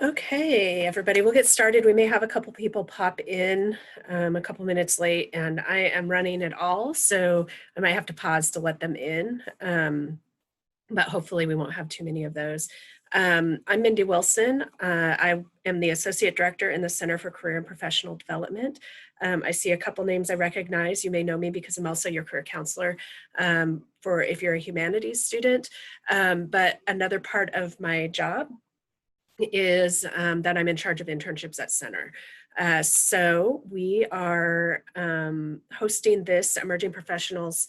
Okay, everybody, we'll get started. We may have a couple people pop in a couple minutes late, and I am running it all, so I might have to pause to let them in, but hopefully we won't have too many of those. I'm Mindy Wilson. I am the Associate Director in the Center for Career and Professional Development. I see a couple names I recognize. You may know me because I'm also your career counselor for if you're a humanities student, but another part of my job is that I'm in charge of internships at Center. So we are hosting this Emerging Professionals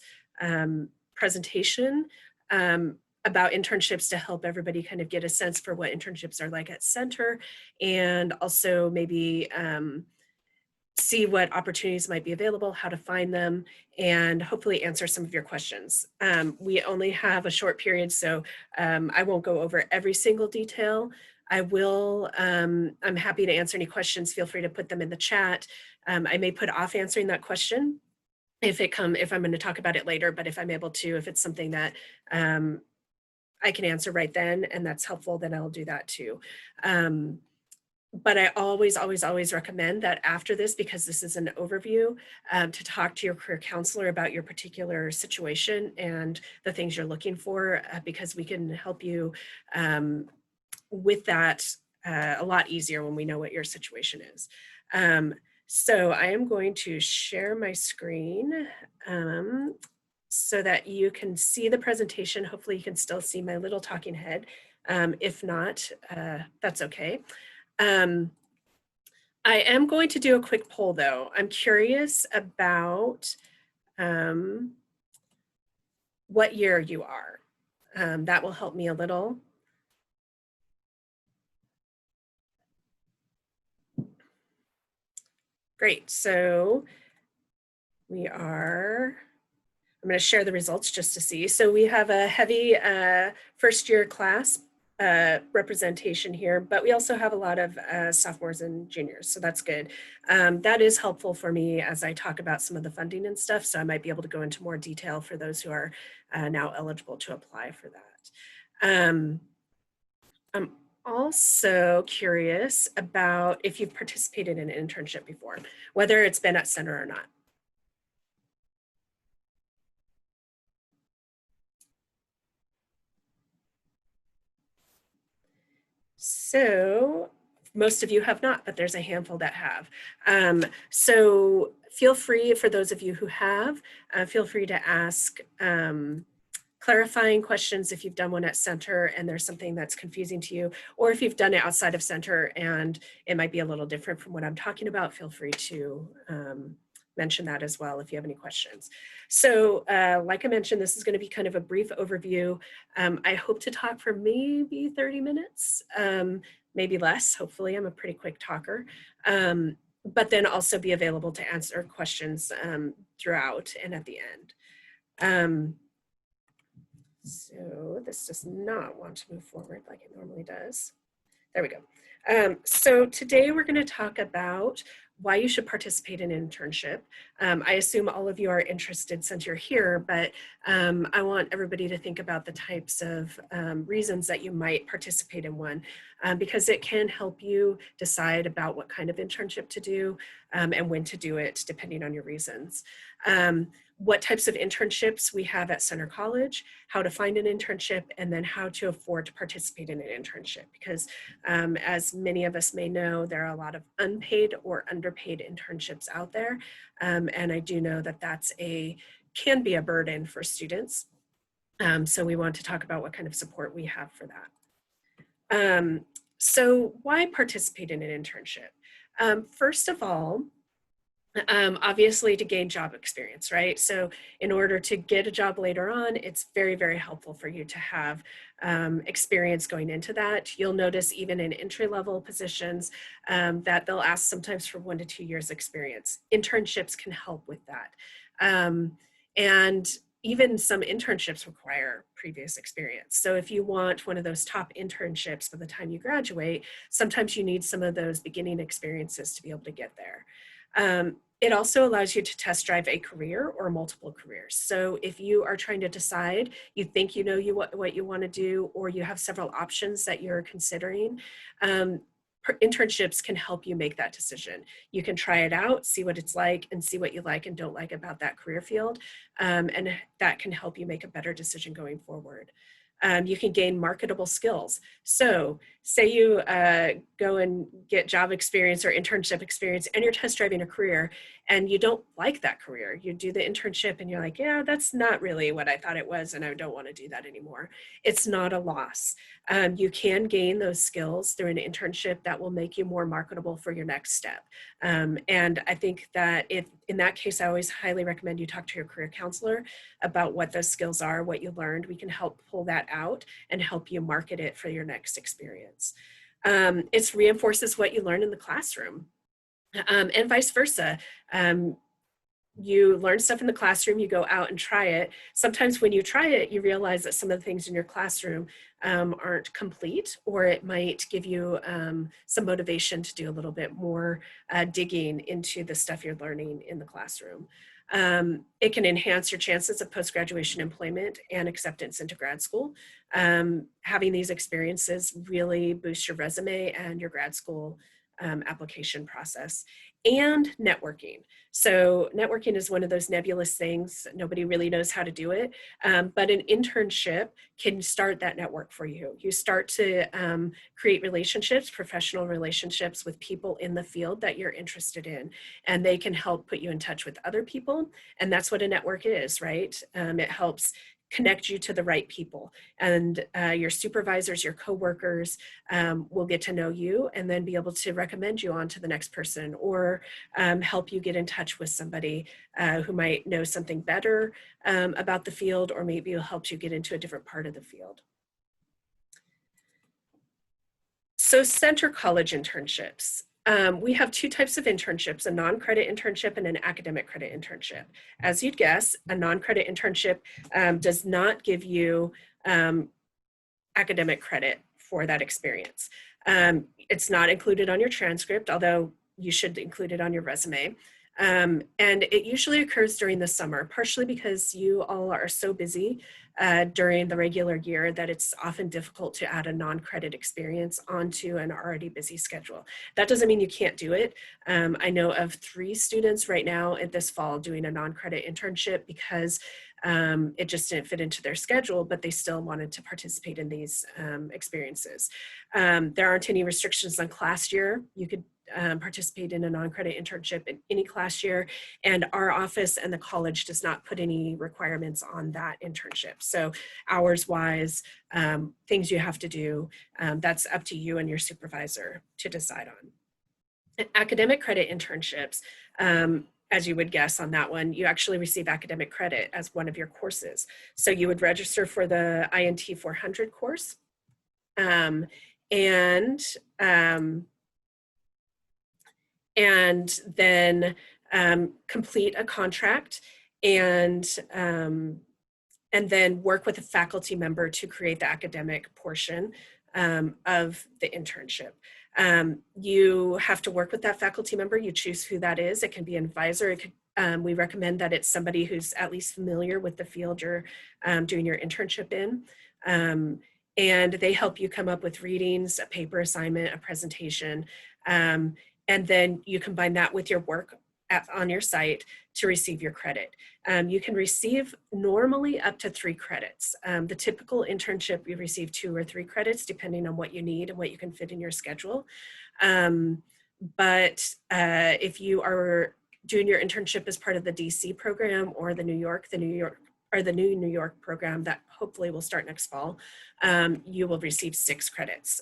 presentation about internships to help everybody kind of get a sense for what internships are like at Center, and also maybe see what opportunities might be available, how to find them, and hopefully answer some of your questions. We only have a short period, so I won't go over every single detail. I'm happy to answer any questions. Feel free to put them in the chat. I may put off answering that question if I'm going to talk about it later, but if I'm able to, if it's something that I can answer right then and that's helpful, then I'll do that too. But I always recommend that after this, because this is an overview, to talk to your career counselor about your particular situation and the things you're looking for, because we can help you with that a lot easier when we know what your situation is. So I am going to share my screen so that you can see the presentation. Hopefully you can still see my little talking head. If not, that's okay. I am going to do a quick poll though. I'm curious about what year you are. That will help me a little. Great, so I'm going to share the results just to see. So we have a heavy first year class representation here, but we also have a lot of sophomores and juniors, so that's good. That is helpful for me as I talk about some of the funding and stuff, so I might be able to go into more detail for those who are now eligible to apply for that. I'm also curious about if you've participated in an internship before, whether it's been at Center or not. So most of you have not, but there's a handful that have. So feel free, for those of you who have, feel free to ask clarifying questions if you've done one at Center and there's something that's confusing to you, or if you've done it outside of Center and it might be a little different from what I'm talking about, feel free to mention that as well if you have any questions. So like I mentioned, this is going to be kind of a brief overview. I hope to talk for maybe 30 minutes, maybe less. Hopefully, I'm a pretty quick talker, but then also be available to answer questions throughout and at the end. So this does not want to move forward like it normally does. There we go. So today we're going to talk about why you should participate in an internship. I assume all of you are interested since you're here, but I want everybody to think about the types of reasons that you might participate in one, because it can help you decide about what kind of internship to do and when to do it, depending on your reasons. What types of internships we have at Center College, how to find an internship, and then how to afford to participate in an internship. Because as many of us may know, there are a lot of unpaid or underpaid internships out there. And I do know that can be a burden for students. So we want to talk about what kind of support we have for that. So why participate in an internship? First of all, obviously to gain job experience, right? So in order to get a job later on, it's very, very helpful for you to have experience going into that. You'll notice even in entry-level positions that they'll ask sometimes for 1 to 2 years experience. Internships can help with that. And even some internships require previous experience. So if you want one of those top internships by the time you graduate, sometimes you need some of those beginning experiences to be able to get there. It also allows you to test drive a career or multiple careers. So if you are trying to decide, you think you know what you want to do, or you have several options that you're considering, internships can help you make that decision. You can try it out, see what it's like, and see what you like and don't like about that career field. And that can help you make a better decision going forward. You can gain marketable skills. So say you go and get job experience or internship experience and you're test driving a career and you don't like that career. You do the internship and you're like, yeah, that's not really what I thought it was and I don't want to do that anymore. It's not a loss. You can gain those skills through an internship that will make you more marketable for your next step. And I think that if in that case, I always highly recommend you talk to your career counselor about what those skills are, what you learned. We can help pull that out and help you market it for your next experience. It reinforces what you learn in the classroom, and vice versa. You learn stuff in the classroom, you go out and try it. Sometimes when you try it, you realize that some of the things in your classroom aren't complete, or it might give you some motivation to do a little bit more digging into the stuff you're learning in the classroom. It can enhance your chances of post-graduation employment and acceptance into grad school. Having these experiences really boosts your resume and your grad school application process. And networking. So networking is one of those nebulous things. Nobody really knows how to do it, but an internship can start that network for you. You start to create relationships, professional relationships with people in the field that you're interested in, and they can help put you in touch with other people. And that's what a network is, right? It helps connect you to the right people, and your supervisors, your coworkers will get to know you and then be able to recommend you on to the next person, or help you get in touch with somebody who might know something better about the field, or maybe will help you get into a different part of the field. So center college internships. We have two types of internships, a non-credit internship and an academic credit internship. As you'd guess, a non-credit internship does not give you academic credit for that experience. It's not included on your transcript, although you should include it on your resume. And it usually occurs during the summer, partially because you all are so busy during the regular year that it's often difficult to add a non-credit experience onto an already busy schedule. That doesn't mean you can't do it. I know of 3 students right now at this fall doing a non-credit internship because it just didn't fit into their schedule, but they still wanted to participate in these experiences. There aren't any restrictions on class year. You could participate in a non-credit internship in any class year, and our office and the college does not put any requirements on that internship. So hours-wise, things you have to do, that's up to you and your supervisor to decide on. Academic credit internships, as you would guess on that one, you actually receive academic credit as one of your courses. So you would register for the INT 400 course, and then complete a contract and then work with a faculty member to create the academic portion of the internship. You have to work with that faculty member. You choose who that is. It can be an advisor. It could, we recommend that it's somebody who's at least familiar with the field you're doing your internship in. And they help you come up with readings, a paper assignment, a presentation, and then you combine that with your work on your site to receive your credit. You can receive normally up to 3 credits. The typical internship, you receive 2 or 3 credits depending on what you need and what you can fit in your schedule. But if you are doing your internship as part of the DC program or the New York program that hopefully will start next fall, you will receive 6 credits.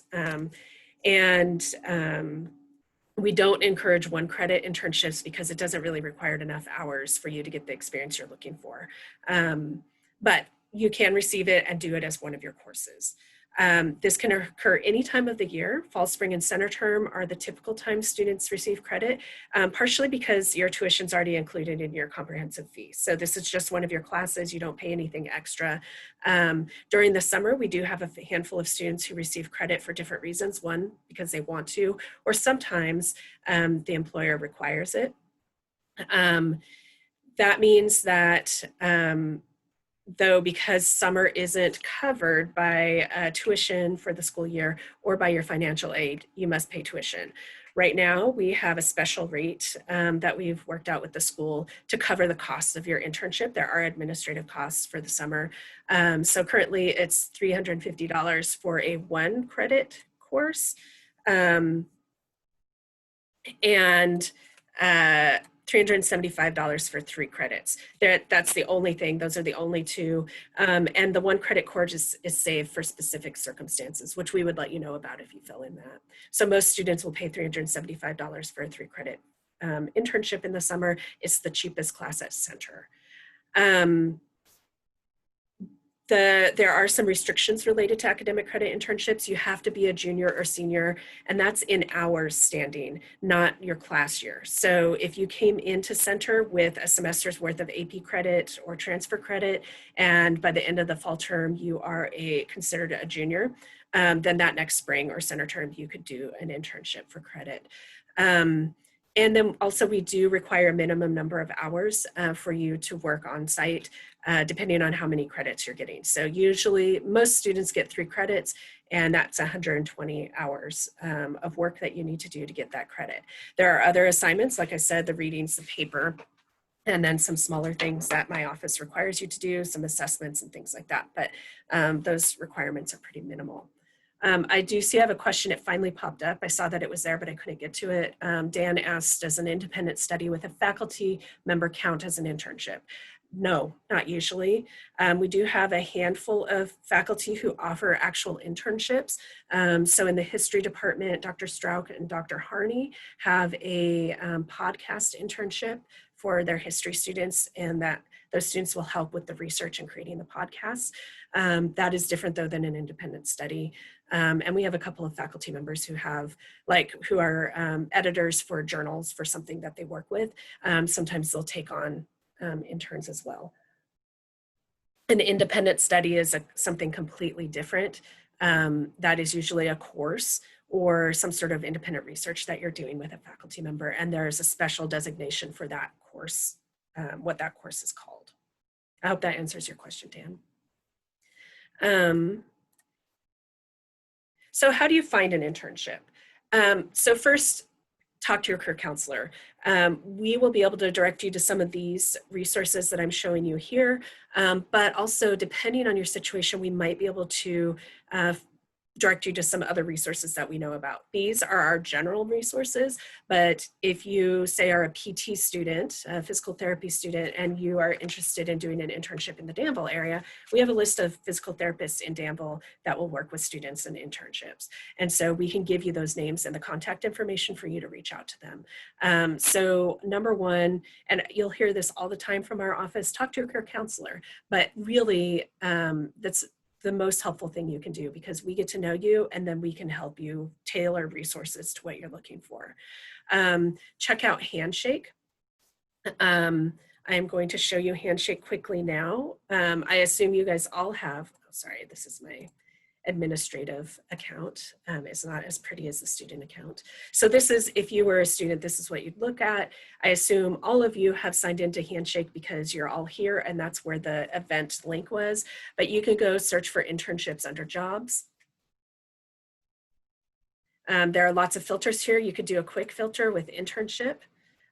We don't encourage 1 credit internships because it doesn't really require enough hours for you to get the experience you're looking for. But you can receive it and do it as one of your courses. This can occur any time of the year. Fall, spring, and center term are the typical times students receive credit, partially because your tuition's already included in your comprehensive fee. So this is just one of your classes. You don't pay anything extra. During the summer, we do have a handful of students who receive credit for different reasons. One, because they want to, or sometimes the employer requires it. That means that though, because summer isn't covered by tuition for the school year or by your financial aid, you must pay tuition. Right now, we have a special rate that we've worked out with the school to cover the costs of your internship. There are administrative costs for the summer. So currently it's $350 for a 1-credit course. And $375 for 3 credits. That's the only thing. Those are the only two. And the 1-credit course is saved for specific circumstances, which we would let you know about if you fill in that. So most students will pay $375 for a 3-credit internship in the summer. It's the cheapest class at Center. There are some restrictions related to academic credit internships. You have to be a junior or senior, and that's in hours standing, not your class year. So if you came into Center with a semester's worth of AP credit or transfer credit, and by the end of the fall term, you are considered a junior, then that next spring or Center term, you could do an internship for credit. And then also we do require a minimum number of hours for you to work on site, depending on how many credits you're getting. So usually most students get 3 credits, and that's 120 hours of work that you need to do to get that credit. There are other assignments, like I said, the readings, the paper, and then some smaller things that my office requires you to do, some assessments and things like that. But those requirements are pretty minimal. I do see I have a question. It finally popped up. I saw that it was there, but I couldn't get to it. Dan asked, does an independent study with a faculty member count as an internship? No, not usually. We do have a handful of faculty who offer actual internships. So in the history department, Dr. Strauch and Dr. Harney have a podcast internship for their history students, and that those students will help with the research and creating the podcasts. That is different though than an independent study. And we have a couple of faculty members who are editors for journals for something that they work with. Sometimes they'll take on interns as well. An independent study is something completely different. That is usually a course or some sort of independent research that you're doing with a faculty member, and there's a special designation for that course, what that course is called. I hope that answers your question, Dan. So how do you find an internship? So first, talk to your career counselor. We will be able to direct you to some of these resources that I'm showing you here, but also depending on your situation, we might be able to direct you to some other resources that we know about. These are our general resources, but if you say are a PT student, a physical therapy student, and you are interested in doing an internship in the Danville area, we have a list of physical therapists in Danville that will work with students in internships. And so we can give you those names and the contact information for you to reach out to them. So number one, and you'll hear this all the time from our office, talk to your career counselor, but really that's the most helpful thing you can do, because we get to know you and then we can help you tailor resources to what you're looking for. Check out Handshake. I am going to show you Handshake quickly now. I assume you guys all have, oh, sorry, this is my administrative account. It's not as pretty as the student account. So this is, if you were a student, this is what you'd look at. I assume all of you have signed into Handshake because you're all here and that's where the event link was, but you can go search for internships under jobs. There are lots of filters here. You could do a quick filter with internship.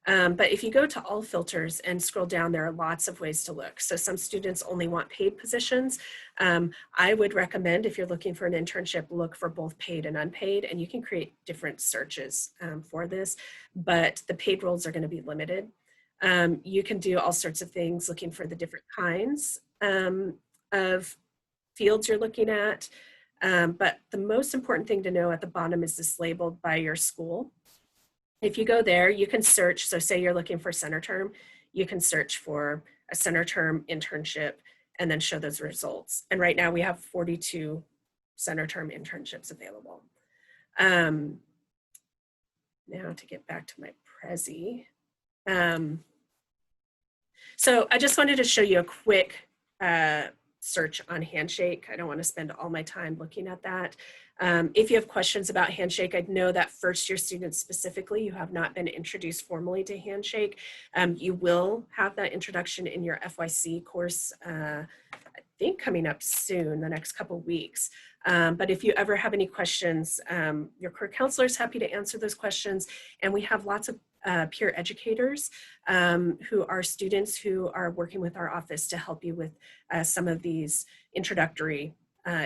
But if you go to all filters and scroll down, there are lots of ways to look. So some students only want paid positions. I would recommend, if you're looking for an internship, look for both paid and unpaid, and you can create different searches for this, but the paid roles are going to be limited. You can do all sorts of things looking for the different kinds of fields you're looking at. But the most important thing to know at the bottom is this labeled by your school. If you go there, you can search. So say you're looking for center term, you can search for a center term internship and then show those results. And right now we have 42 center term internships available. Now to get back to my Prezi. So I just wanted to show you a quick search on Handshake. I don't want to spend all my time looking at that. If you have questions about Handshake, I know that first year students specifically, you have not been introduced formally to Handshake. You will have that introduction in your FYC course, I think coming up soon, the next couple weeks. But if you ever have any questions, your career counselor is happy to answer those questions. And we have lots of peer educators who are students who are working with our office to help you with some of these introductory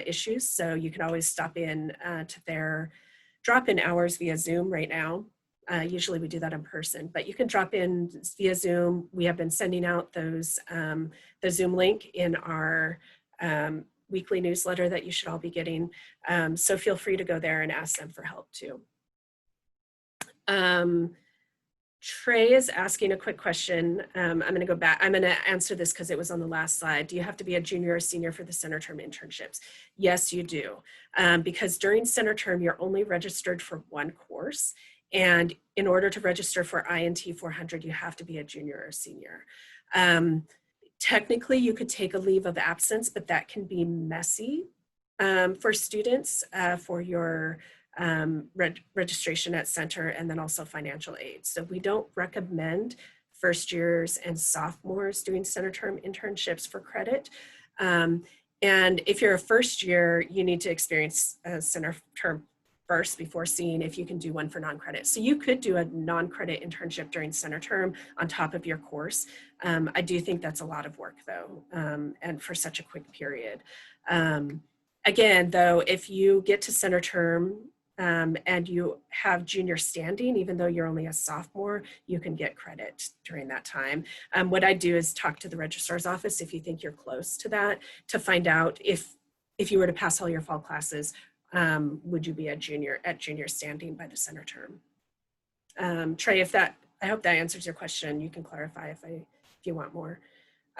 issues. So you can always stop in to their drop-in hours via Zoom right now. Usually we do that in person, but you can drop in via Zoom. We have been sending out those, the Zoom link in our weekly newsletter that you should all be getting. So feel free to go there and ask them for help too. Trey is asking a quick question. I'm going to go back. I'm going to answer this because it was on the last slide. Do you have to be a junior or senior for the center term internships? Yes, you do. Because during center term, you're only registered for one course. And in order to register for INT 400, you have to be a junior or senior. Technically, you could take a leave of absence, but that can be messy for students for your registration at center, and then also financial aid. So we don't recommend first years and sophomores doing center term internships for credit. And if you're a first year, you need to experience a center term first before seeing if you can do one for non-credit. So you could do a non-credit internship during center term on top of your course. I do think that's a lot of work though, and for such a quick period. Again, though, if you get to center term and you have junior standing, even though you're only a sophomore, you can get credit during that time. What I do is talk to the registrar's office if you think you're close to that, to find out if you were to pass all your fall classes, would you be a junior at junior standing by the center term? Trey, I hope that answers your question. You can clarify if you want more.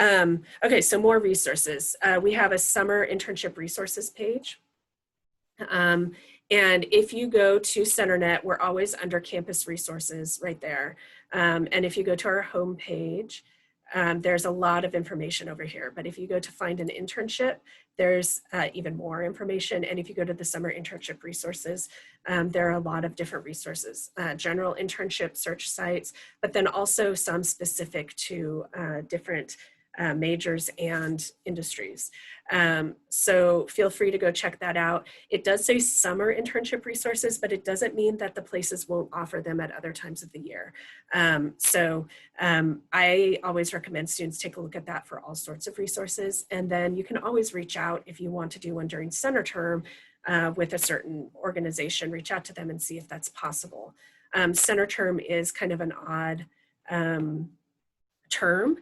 Okay, so more resources. We have a summer internship resources page. And if you go to CenterNet, we're always under campus resources right there. And if you go to our home page, there's a lot of information over here. But if you go to find an internship, there's even more information. And if you go to the summer internship resources, there are a lot of different resources, general internship search sites, but then also some specific to different majors and industries. So feel free to go check that out. It does say summer internship resources, but it doesn't mean that the places won't offer them at other times of the year. I always recommend students take a look at that for all sorts of resources. And then you can always reach out if you want to do one during center term with a certain organization, reach out to them and see if that's possible. Center term is kind of an odd term.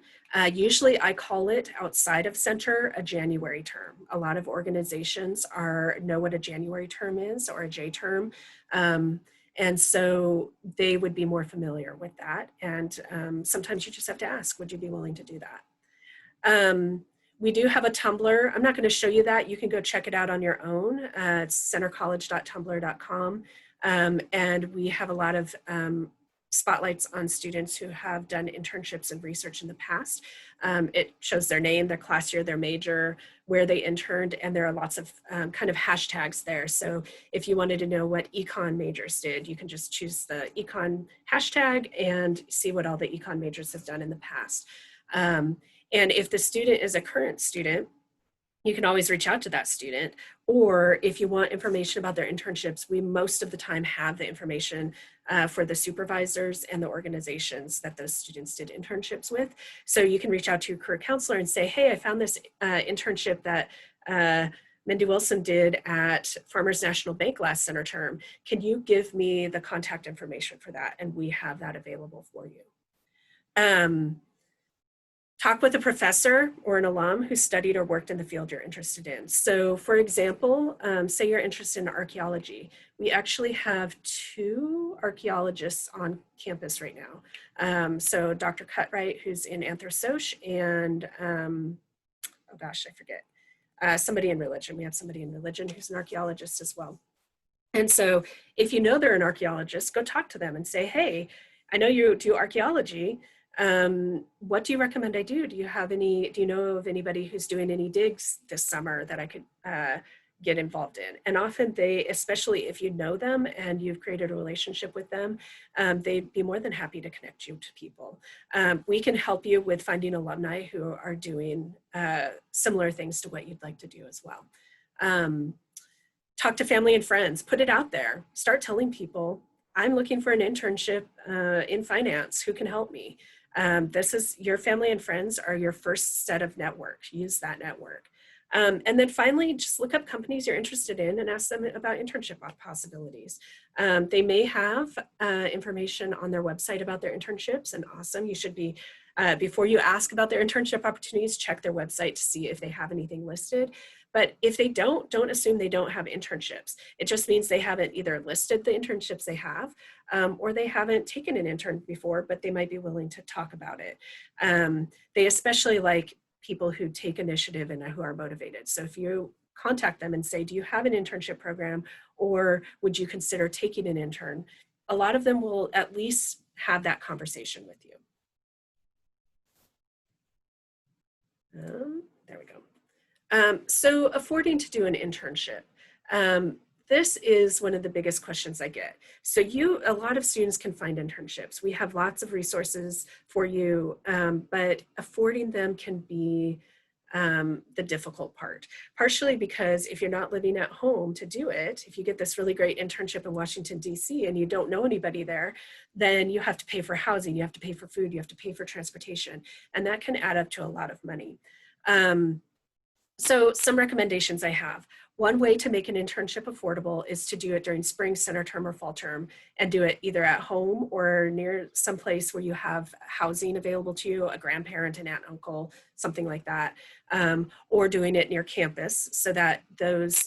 Usually I call it outside of center a January term. A lot of organizations know what a January term is or a J term. And so they would be more familiar with that. And sometimes you just have to ask, would you be willing to do that? We do have a Tumblr. I'm not going to show you that. You can go check it out on your own. It's centercollege.tumblr.com. And we have a lot of spotlights on students who have done internships and research in the past. It shows their name, their class year, their major, where they interned, and there are lots of kind of hashtags there. So if you wanted to know what econ majors did, you can just choose the econ hashtag and see what all the econ majors have done in the past. And if the student is a current student, you can always reach out to that student. Or if you want information about their internships, we most of the time have the information for the supervisors and the organizations that those students did internships with. So you can reach out to your career counselor and say, hey, I found this internship that Mindy Wilson did at Farmers National Bank last center term. Can you give me the contact information for that? And we have that available for you. Talk with a professor or an alum who studied or worked in the field you're interested in. So for example, say you're interested in archaeology. We actually have 2 archaeologists on campus right now. So Dr. Cutright, who's in Anthrosoc, and oh gosh, I forget, somebody in religion. We have somebody in religion who's an archaeologist as well. And so if you know they're an archaeologist, go talk to them and say, hey, I know you do archaeology. What do you recommend I do? Do you know of anybody who's doing any digs this summer that I could get involved in? And often especially if you know them and you've created a relationship with them, they'd be more than happy to connect you to people. We can help you with finding alumni who are doing similar things to what you'd like to do as well. Talk to family and friends, put it out there, start telling people, I'm looking for an internship in finance, who can help me? This is your family and friends are your first set of network. Use that network. And then finally, just look up companies you're interested in and ask them about internship possibilities. They may have information on their website about their internships, and awesome. You should be, before you ask about their internship opportunities, check their website to see if they have anything listed. But if they don't assume they don't have internships. It just means they haven't either listed the internships they have, or they haven't taken an intern before, but they might be willing to talk about it. They especially like people who take initiative and who are motivated. So if you contact them and say, do you have an internship program, or would you consider taking an intern? A lot of them will at least have that conversation with you. There we go. So affording to do an internship. This is one of the biggest questions I get. So a lot of students can find internships. We have lots of resources for you, but affording them can be the difficult part. Partially because if you're not living at home to do it, if you get this really great internship in Washington, D.C. and you don't know anybody there, then you have to pay for housing, you have to pay for food, you have to pay for transportation, and that can add up to a lot of money. So some recommendations I have. One way to make an internship affordable is to do it during spring, summer term, or fall term, and do it either at home or near some place where you have housing available to you, a grandparent, an aunt, uncle, something like that, or doing it near campus so that those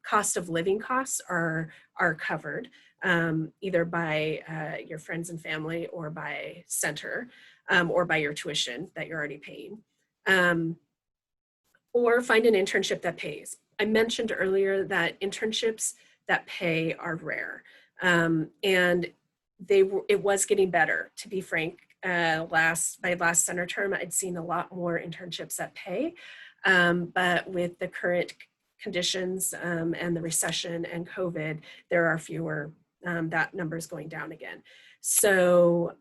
cost of living costs are covered, either by your friends and family or by center, or by your tuition that you're already paying. Or find an internship that pays. I mentioned earlier that internships that pay are rare, and it was getting better. To be frank, by last center term, I'd seen a lot more internships that pay, but with the current conditions and the recession and COVID, there are fewer. That number is going down again. So.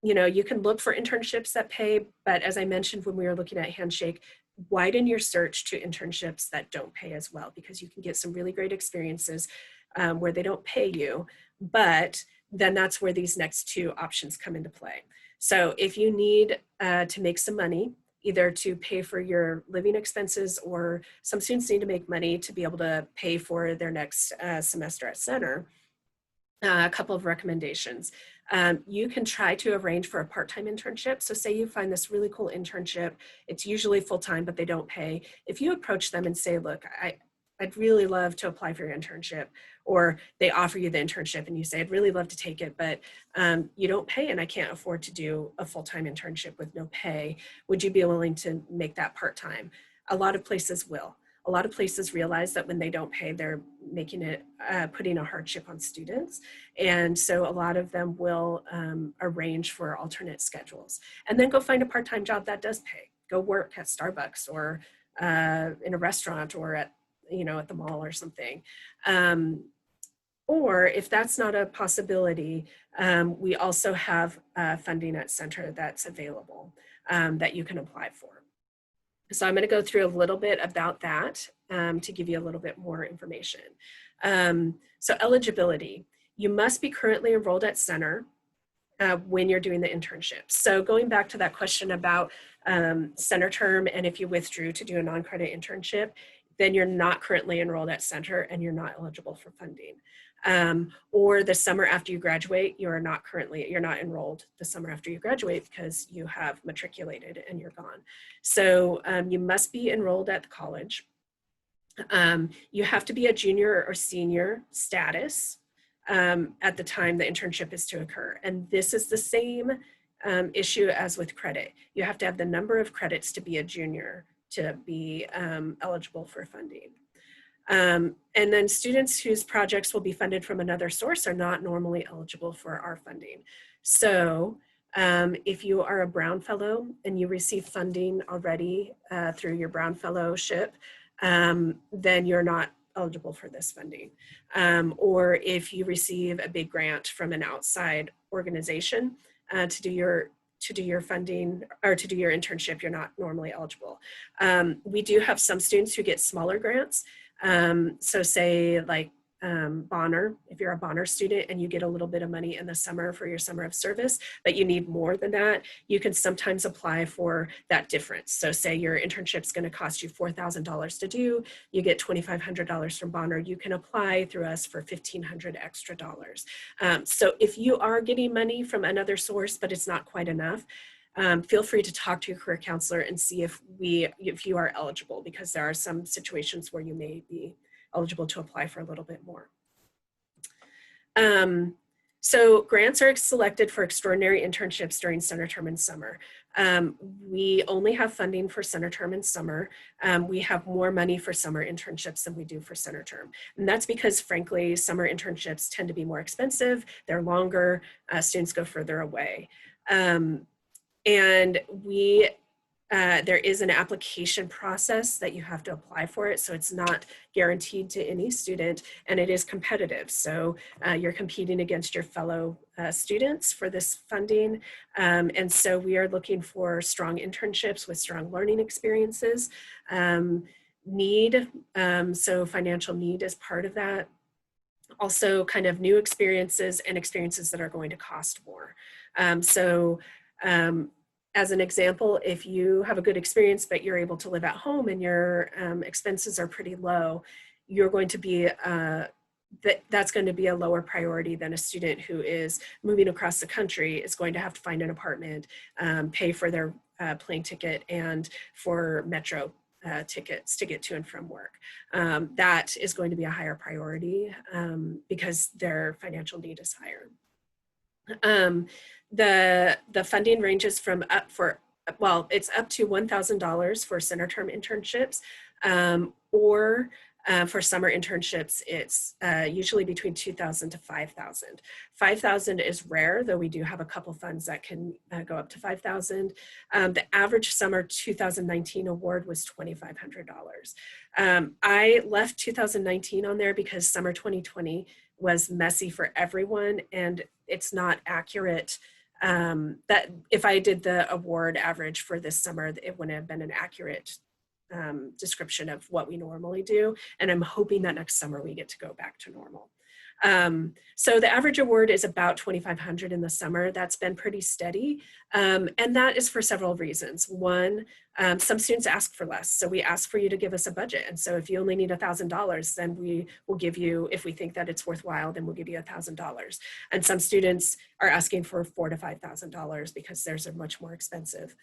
You can look for internships that pay, but as I mentioned when we were looking at Handshake, widen your search to internships that don't pay as well, because you can get some really great experiences where they don't pay you, but then that's where these next two options come into play. So if you need to make some money, either to pay for your living expenses, or some students need to make money to be able to pay for their next semester at center, a couple of recommendations. You can try to arrange for a part-time internship. So say you find this really cool internship, it's usually full-time, but they don't pay. If you approach them and say, look, I'd really love to apply for your internship, or they offer you the internship and you say, I'd really love to take it, but you don't pay and I can't afford to do a full-time internship with no pay. Would you be willing to make that part-time? A lot of places will. A lot of places realize that when they don't pay, they're making it, putting a hardship on students. And so a lot of them will arrange for alternate schedules, and then go find a part-time job that does pay. Go work at Starbucks or in a restaurant, or at the mall or something. Or if that's not a possibility, we also have funding at center that's available that you can apply for. So I'm going to go through a little bit about that to give you a little bit more information. So eligibility, you must be currently enrolled at center when you're doing the internship. So going back to that question about center term, and if you withdrew to do a non-credit internship, then you're not currently enrolled at center and you're not eligible for funding. Or the summer after you graduate, you're not enrolled the summer after you graduate because you have matriculated and you're gone. So you must be enrolled at the college. You have to be a junior or senior status at the time the internship is to occur. And this is the same issue as with credit. You have to have the number of credits to be a junior to be eligible for funding. And then students whose projects will be funded from another source are not normally eligible for our funding. So If you are a Brown Fellow and you receive funding already through your Brown Fellowship, then you're not eligible for this funding. Or if you receive a big grant from an outside organization to do your funding or to do your internship, you're not normally eligible. We do have some students who get smaller grants. So say like Bonner, if you're a Bonner student and you get a little bit of money in the summer for your summer of service, but you need more than that, you can sometimes apply for that difference. So say your internship is going to cost you $4,000 to do, you get $2,500 from Bonner, you can apply through us for $1,500 extra dollars. So if you are getting money from another source, but it's not quite enough, feel free to talk to your career counselor and see if you are eligible, because there are some situations where you may be eligible to apply for a little bit more. So grants are selected for extraordinary internships during summer term and summer. We only have funding for summer term and summer. We have more money for summer internships than we do for summer term. And that's because, frankly, summer internships tend to be more expensive. They're longer. Students go further away. And there is an application process that you have to apply for it. So it's not guaranteed to any student, and it is competitive. So you're competing against your fellow students for this funding. And so we are looking for strong internships with strong learning experiences. So financial need is part of that. Also kind of new experiences and experiences that are going to cost more. As an example, if you have a good experience, but you're able to live at home and your expenses are pretty low, you're going to be, that's going to be a lower priority than a student who is moving across the country, is going to have to find an apartment, pay for their plane ticket and for metro tickets to get to and from work. That is going to be a higher priority because their financial need is higher. The funding ranges from it's up to $1,000 for center term internships, or for summer internships, it's usually between $2,000 to $5,000. $5,000 is rare, though we do have a couple funds that can go up to $5,000. The average summer 2019 award was $2,500. I left 2019 on there because summer 2020 was messy for everyone, and it's not accurate. That if I did the award average for this summer, it wouldn't have been an accurate description of what we normally do. And I'm hoping that next summer we get to go back to normal. So the average award is about $2,500 in the summer. That's been pretty steady. And that is for several reasons. One, some students ask for less. So we ask for you to give us a budget. And so if you only need $1,000, then we will give you, if we think that it's worthwhile, then we'll give you $1,000. And some students are asking for $4,000 to $5,000 because theirs are much more expensive.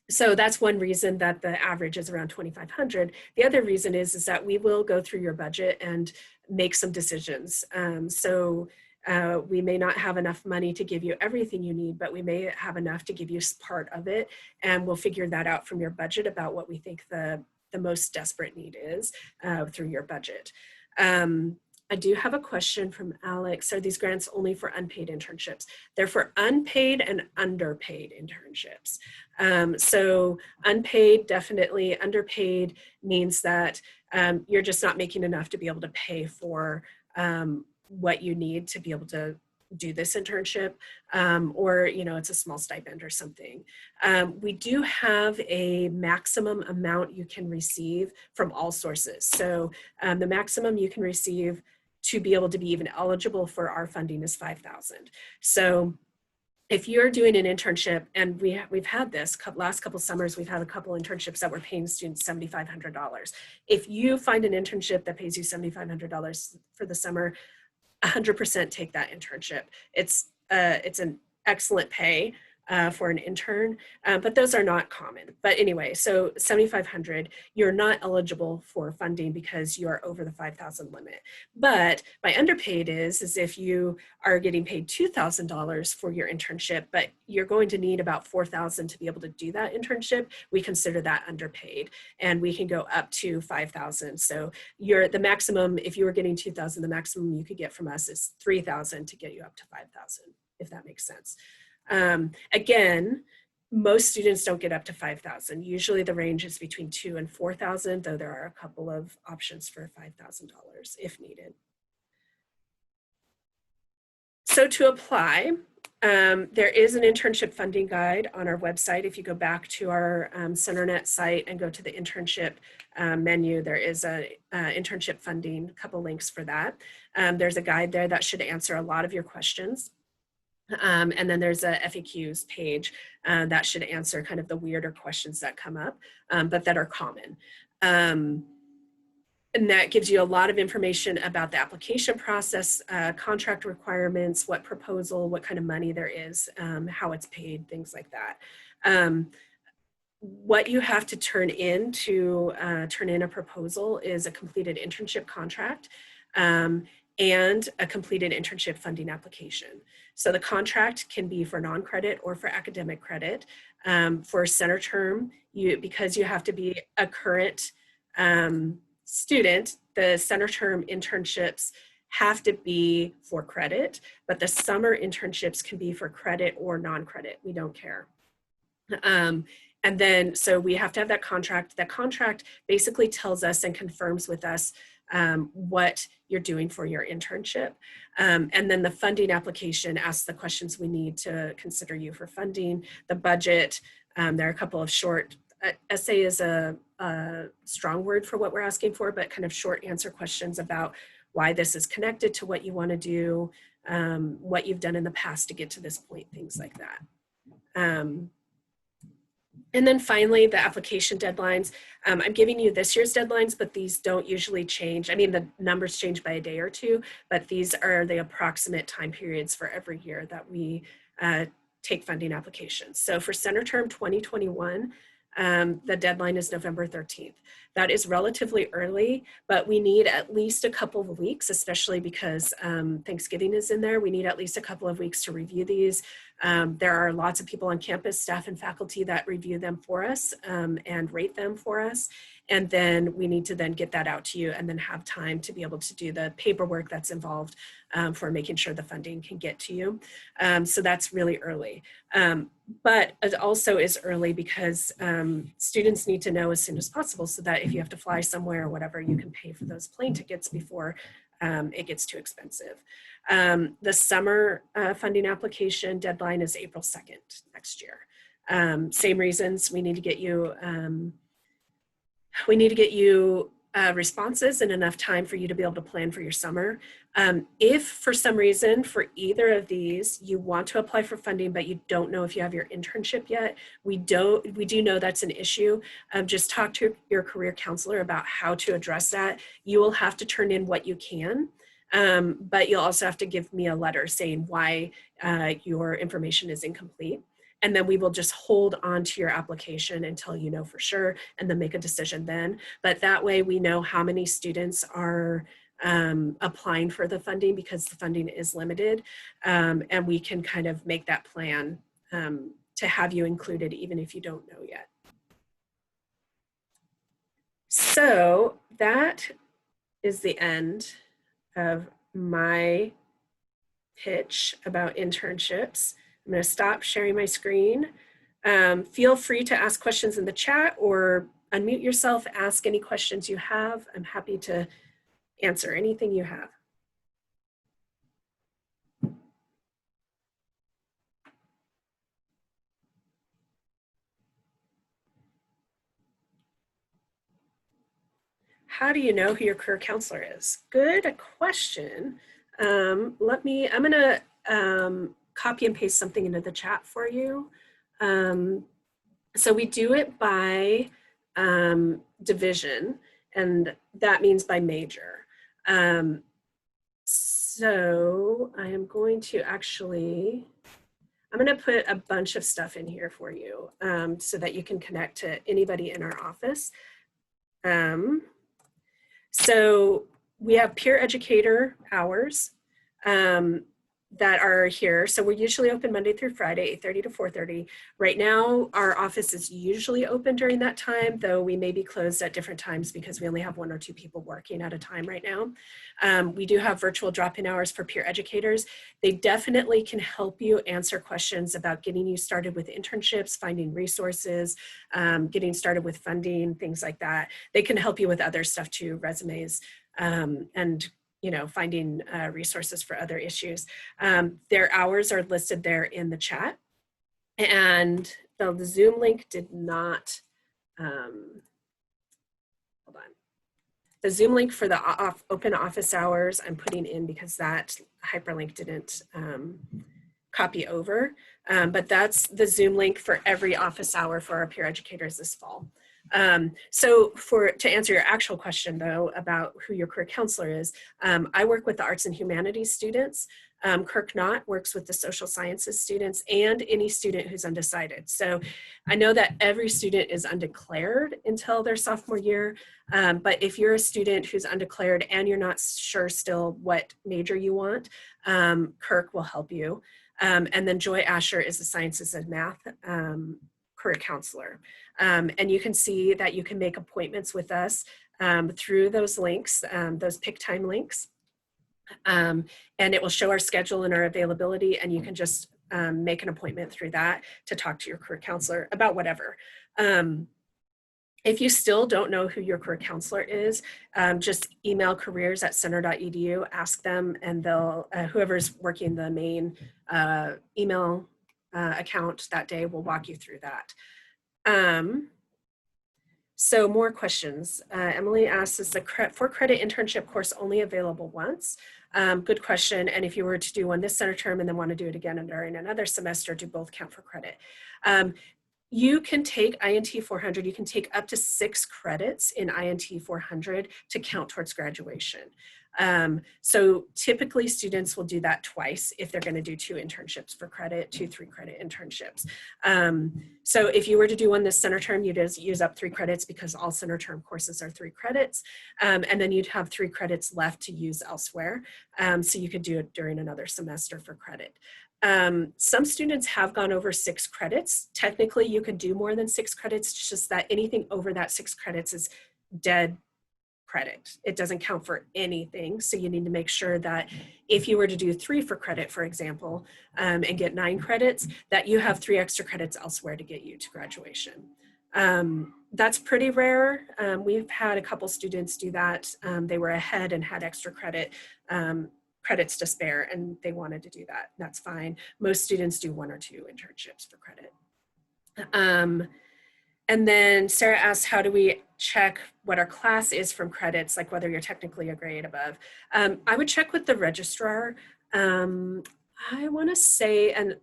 So that's one reason that the average is around $2,500. The other reason is that we will go through your budget and make some decisions. We may not have enough money to give you everything you need, but we may have enough to give you part of it. And we'll figure that out from your budget about what we think the most desperate need is through your budget. I do have a question from Alex. Are these grants only for unpaid internships? They're for unpaid and underpaid internships. So unpaid, definitely. Underpaid means that you're just not making enough to be able to pay for what you need to be able to do this internship, or it's a small stipend or something. We do have a maximum amount you can receive from all sources. So the maximum you can receive to be able to be even eligible for our funding is $5,000. So if you're doing an internship, and we've had this last couple summers, we've had a couple internships that were paying students $7,500. If you find an internship that pays you $7,500 for the summer, 100% take that internship. It's an excellent pay for an intern, but those are not common. But anyway, so $7,500, you're not eligible for funding because you are over the $5,000 limit. But by underpaid is if you are getting paid $2,000 for your internship, but you're going to need about $4,000 to be able to do that internship, we consider that underpaid, and we can go up to $5,000. So the maximum, if you were getting $2,000, the maximum you could get from us is $3,000 to get you up to $5,000, if that makes sense. Again, most students don't get up to 5,000. Usually the range is between 2,000 and 4,000, though there are a couple of options for $5,000 if needed. So to apply, there is an internship funding guide on our website. If you go back to our CenterNet site and go to the internship menu, there is a internship funding, a couple links for that. There's a guide there that should answer a lot of your questions. And then there's a FAQs page that should answer kind of the weirder questions that come up, but that are common. And that gives you a lot of information about the application process, contract requirements, what proposal, what kind of money there is, how it's paid, things like that. What you have to turn in a proposal is a completed internship contract and a completed internship funding application. So the contract can be for non-credit or for academic credit. For center term, because you have to be a current student, the center term internships have to be for credit, but the summer internships can be for credit or non-credit. We don't care. And then, so we have to have that contract. That contract basically tells us and confirms with us what you're doing for your internship. And then the funding application asks the questions we need to consider you for funding, the budget. There are a couple of short, essay is a strong word for what we're asking for, but kind of short answer questions about why this is connected to what you want to do, what you've done in the past to get to this point, things like that. And then finally, the application deadlines. I'm giving you this year's deadlines, but these don't usually change. I mean, the numbers change by a day or two, but these are the approximate time periods for every year that we take funding applications. So for center term 2021, the deadline is November 13th. That is relatively early, but we need at least a couple of weeks, especially because Thanksgiving is in there. We need at least a couple of weeks to review these. There are lots of people on campus, staff and faculty that review them for us and rate them for us. And then we need to then get that out to you and then have time to be able to do the paperwork that's involved for making sure the funding can get to you. So that's really early. But it also is early because students need to know as soon as possible so that if you have to fly somewhere or whatever, you can pay for those plane tickets before it gets too expensive. The summer funding application deadline is April 2nd next year. Same reasons, we need to get you responses and enough time for you to be able to plan for your summer. If for some reason for either of these you want to apply for funding but you don't know if you have your internship yet, we do know that's an issue. Just talk to your career counselor about how to address that. You will have to turn in what you can, but you'll also have to give me a letter saying why your information is incomplete. And then we will just hold on to your application until you know for sure, and then make a decision then. But that way we know how many students are applying for the funding because the funding is limited. And we can kind of make that plan to have you included even if you don't know yet. So that is the end of my pitch about internships. I'm going to stop sharing my screen. Feel free to ask questions in the chat or unmute yourself, ask any questions you have. I'm happy to answer anything you have. How do you know who your career counselor is? Good question. I'm going to copy and paste something into the chat for you. So we do it by division, and that means by major. So I am going to actually, I'm going to put a bunch of stuff in here for you so that you can connect to anybody in our office. So we have peer educator hours. that are here. So we're usually open Monday through Friday, 8:30 to 4:30. Right now, our office is usually open during that time, though we may be closed at different times because we only have 1 or 2 people working at a time right now. We do have virtual drop-in hours for peer educators. They definitely can help you answer questions about getting you started with internships, finding resources, getting started with funding, things like that. They can help you with other stuff too, resumes, and finding resources for other issues. Their hours are listed there in the chat, and the Zoom link did not, hold on. The Zoom link for the open office hours I'm putting in because that hyperlink didn't copy over, but that's the Zoom link for every office hour for our peer educators this fall. So to answer your actual question though, about who your career counselor is, I work with the arts and humanities students. Kirk Knott works with the social sciences students and any student who's undecided. So I know that every student is undeclared until their sophomore year, but if you're a student who's undeclared and you're not sure still what major you want, Kirk will help you. And then Joy Asher is the sciences and math career counselor. And you can see that you can make appointments with us through those links, those pick time links. And it will show our schedule and our availability, and you can just make an appointment through that to talk to your career counselor about whatever. If you still don't know who your career counselor is, just email careers@center.edu, ask them, and they'll, whoever's working the main email account that day will walk you through that. So more questions. Emily asks, is the for credit internship course only available once? Good question. And if you were to do one this center term and then want to do it again during another semester, do both count for credit? You can take INT 400, you can take up to 6 credits in INT 400 to count towards graduation. So typically students will do that twice if they're going to do 2 internships for credit, 2 3-credit internships. So if you were to do one this center term, you'd use up 3 credits because all center term courses are 3 credits. And then you'd have 3 credits left to use elsewhere. So you could do it during another semester for credit. Some students have gone over 6 credits. Technically, you could do more than 6 credits, it's just that anything over that 6 credits is dead credit. It doesn't count for anything. So you need to make sure that if you were to do 3 for credit, for example, and get 9 credits, that you have 3 extra credits elsewhere to get you to graduation. That's pretty rare. We've had a couple students do that. They were ahead and had extra credits to spare, and they wanted to do that. That's fine. Most students do 1 or 2 internships for credit. And then Sarah asked, how do we check what our class is from credits, like whether you're technically a grade above? I would check with the registrar. I want to say, and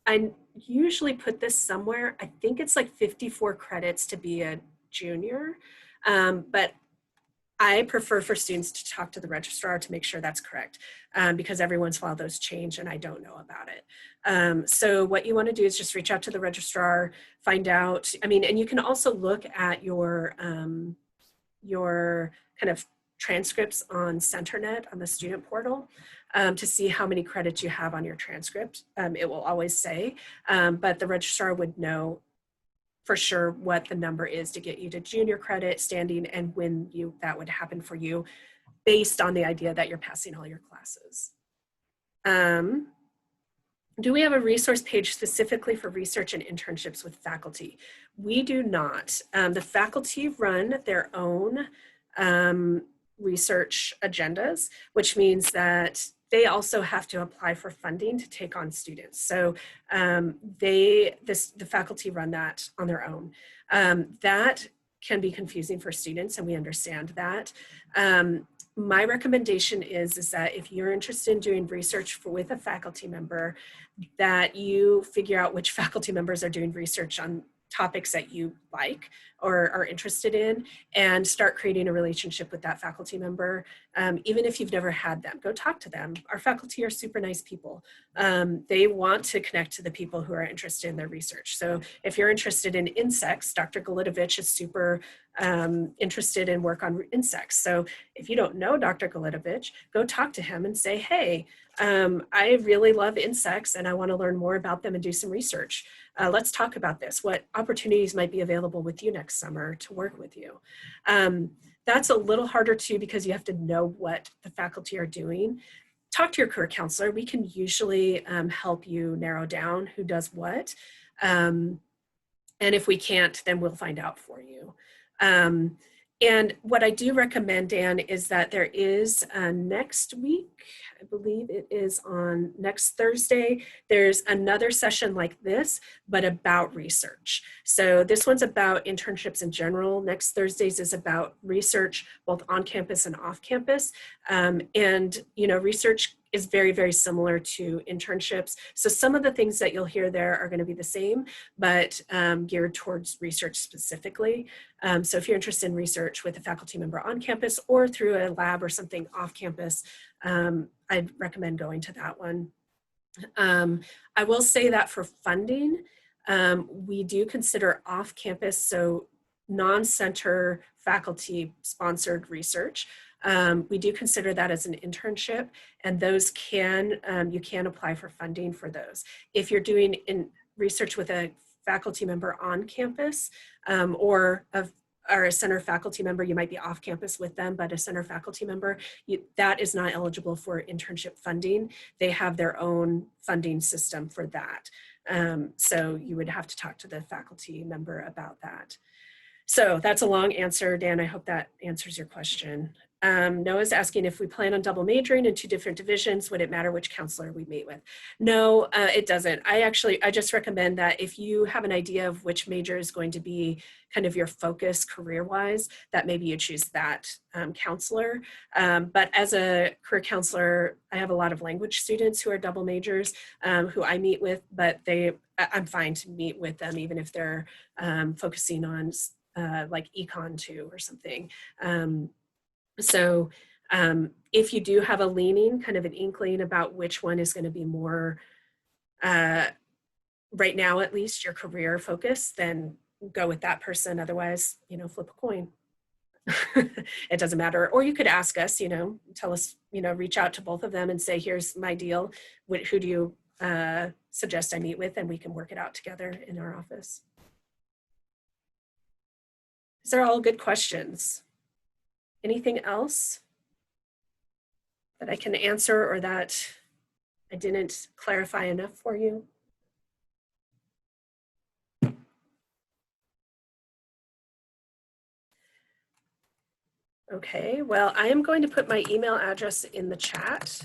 I usually put this somewhere, I think it's like 54 credits to be a junior, but I prefer for students to talk to the registrar to make sure that's correct, because every once in a while those change and I don't know about it. So what you want to do is just reach out to the registrar, find out, and you can also look at your kind of transcripts on CenterNet on the student portal to see how many credits you have on your transcript. It will always say, but the registrar would know for sure what the number is to get you to junior credit standing and when that would happen for you based on the idea that you're passing all your classes. Do we have a resource page specifically for research and internships with faculty? We do not. The faculty run their own research agendas, which means that they also have to apply for funding to take on students. So the faculty run that on their own. That can be confusing for students, and we understand that. My recommendation is that if you're interested in doing research with a faculty member, that you figure out which faculty members are doing research on topics that you like or are interested in, and start creating a relationship with that faculty member. Even if you've never had them, go talk to them. Our faculty are super nice people. They want to connect to the people who are interested in their research. So if you're interested in insects, Dr. Galitovich is super interested in work on insects. So if you don't know Dr. Galitovich, go talk to him and say, hey, I really love insects and I want to learn more about them and do some research. Let's talk about this. What opportunities might be available with you next summer to work with you? That's a little harder too, because you have to know what the faculty are doing. Talk to your career counselor. We can usually help you narrow down who does what. And if we can't, then we'll find out for you. And what I do recommend, Dan, is that there is next week, I believe it is on next Thursday, there's another session like this, but about research. So this one's about internships in general. Next Thursday's is about research, both on campus and off campus. And, you know, research is very, very similar to internships. So some of the things that you'll hear there are going to be the same, but geared towards research specifically. So if you're interested in research with a faculty member on campus or through a lab or something off campus, I'd recommend going to that one. I will say that for funding, we do consider off campus, so non-center faculty sponsored research. We do consider that as an internship, and those you can apply for funding for those. If you're doing research with a faculty member on campus or a center faculty member, you might be off campus with them, but a center faculty member, that is not eligible for internship funding. They have their own funding system for that. So you would have to talk to the faculty member about that. So that's a long answer, Dan. I hope that answers your question. Noah's asking if we plan on double majoring in 2 different divisions, would it matter which counselor we meet with? No, it doesn't. I just recommend that if you have an idea of which major is going to be kind of your focus career-wise, that maybe you choose that counselor. But as a career counselor, I have a lot of language students who are double majors who I meet with, but I'm fine to meet with them even if they're focusing on like econ 2 or something. So if you do have a leaning, kind of an inkling about which one is going to be more, right now at least, your career focus, then go with that person. Otherwise, you know, flip a coin. It doesn't matter. Or you could ask us, you know, tell us, you know, reach out to both of them and say, here's my deal. Who do you suggest I meet with? And we can work it out together in our office. These are all good questions. Anything else that I can answer or that I didn't clarify enough for you? Okay, well, I am going to put my email address in the chat.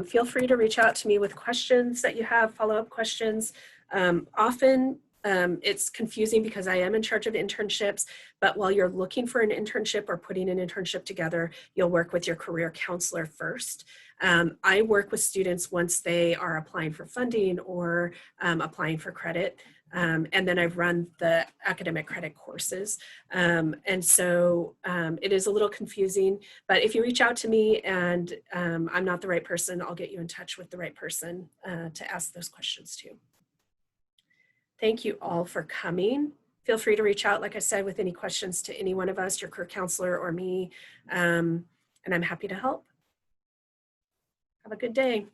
Feel free to reach out to me with questions that you have, follow-up questions. Often it's confusing because I am in charge of internships, but while you're looking for an internship or putting an internship together, you'll work with your career counselor first. I work with students once they are applying for funding or applying for credit. And then I've run the academic credit courses. And so it is a little confusing, but if you reach out to me and I'm not the right person, I'll get you in touch with the right person to ask those questions to. Thank you all for coming. Feel free to reach out, like I said, with any questions to any one of us, your career counselor or me, and I'm happy to help. Have a good day.